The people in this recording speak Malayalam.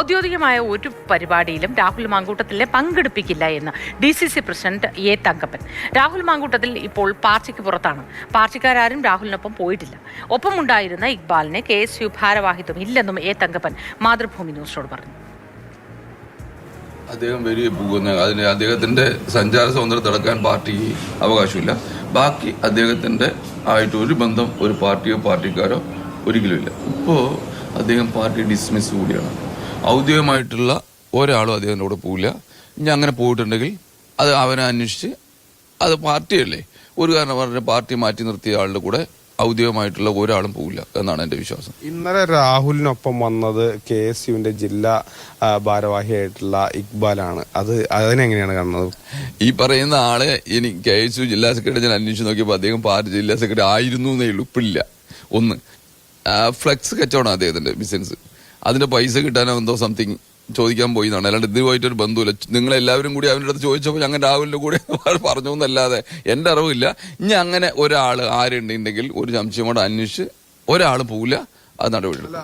ഔദ്യോഗികമായ ഒരു പരിപാടിയിലും രാഹുൽ മാങ്കൂട്ടത്തിലെ പങ്കെടുപ്പിക്കില്ല എന്ന് DCC president A Thankappan. Rahul Mamkootathil ഇപ്പോൾ പാർട്ടിക്ക് പുറത്താണ്. പാർട്ടിക്കാരും രാഹുലിനൊപ്പം പോയിട്ടില്ല. ഒപ്പമുണ്ടായിരുന്ന ഇക്ബാലിനെ KSU ഭാരവാഹിത്വം ഇല്ലെന്നും എ തങ്കപ്പൻ മാതൃഭൂമി ന്യൂസിനോട് പറഞ്ഞു. അദ്ദേഹം വരികയും പോകുന്ന അതിന് അദ്ദേഹത്തിന്റെ സഞ്ചാര സ്വാതന്ത്ര്യം തടക്കാൻ പാർട്ടിക്ക് അവകാശമില്ല. ബാക്കി അദ്ദേഹത്തിന്റെ ആയിട്ട് ഒരു ബന്ധം ഒരു പാർട്ടിയോ പാർട്ടിക്കാരോ ഒരിക്കലുമില്ല. ഇപ്പോൾ അദ്ദേഹം പാർട്ടി ഡിസ്മിസ് കൂടിയാണ്. ഔദ്യോഗികമായിട്ടുള്ള ഒരാളും അദ്ദേഹത്തിൻ്റെ കൂടെ പോവില്ല. ഇനി അങ്ങനെ പോയിട്ടുണ്ടെങ്കിൽ അത് അവനെ അന്വേഷിച്ച് അത് പാർട്ടിയല്ലേ, ഒരു കാരണം പറഞ്ഞ പാർട്ടി മാറ്റി നിർത്തിയ ആളുടെ കൂടെ ഔദ്യോഗികമായിട്ടുള്ള ഒരാളും പോകില്ല എന്നാണ് എൻ്റെ വിശ്വാസം. ഇന്നലെ രാഹുലിനൊപ്പം വന്നത് KSUവിന്റെ ജില്ലാ ഭാരവാഹിയായിട്ടുള്ള ഇക്ബാലാണ്. അതിനെങ്ങനെയാണ് കാണുന്നത്? ഈ പറയുന്ന ആളെ എനിക്ക് KSU ജില്ലാ സെക്രട്ടറി ഞാൻ അന്വേഷിച്ച് നോക്കിയപ്പോൾ അദ്ദേഹം പാർട്ടി ജില്ലാ സെക്രട്ടറി ആയിരുന്നു എന്നേ ഉള്ളൂ, ഇപ്പില്ല. ഒന്ന് ഫ്ലെക്സ് കച്ചവടം അദ്ദേഹത്തിന്റെ ബിസിനസ്, അതിന്റെ പൈസ കിട്ടാനോ എന്തോ സംതിങ് ചോദിക്കാൻ പോയി എന്നാണ്. അല്ലാണ്ട് ഇതുമായിട്ടൊരു ബന്ധമില്ല. നിങ്ങളെല്ലാവരും കൂടി അവൻ്റെ അടുത്ത് ചോദിച്ചപ്പോൾ ഞങ്ങൾ രാഹുലിന്റെ കൂടെ പറഞ്ഞു എന്നല്ലാതെ എൻ്റെ അറിവില്ല. ഇനി അങ്ങനെ ഒരാൾ ആരുണ്ടെങ്കിൽ ഒരു സംശയം കൊണ്ട് അന്വേഷിച്ച് ഒരാൾ പോവില്ല, അത് നടപടി.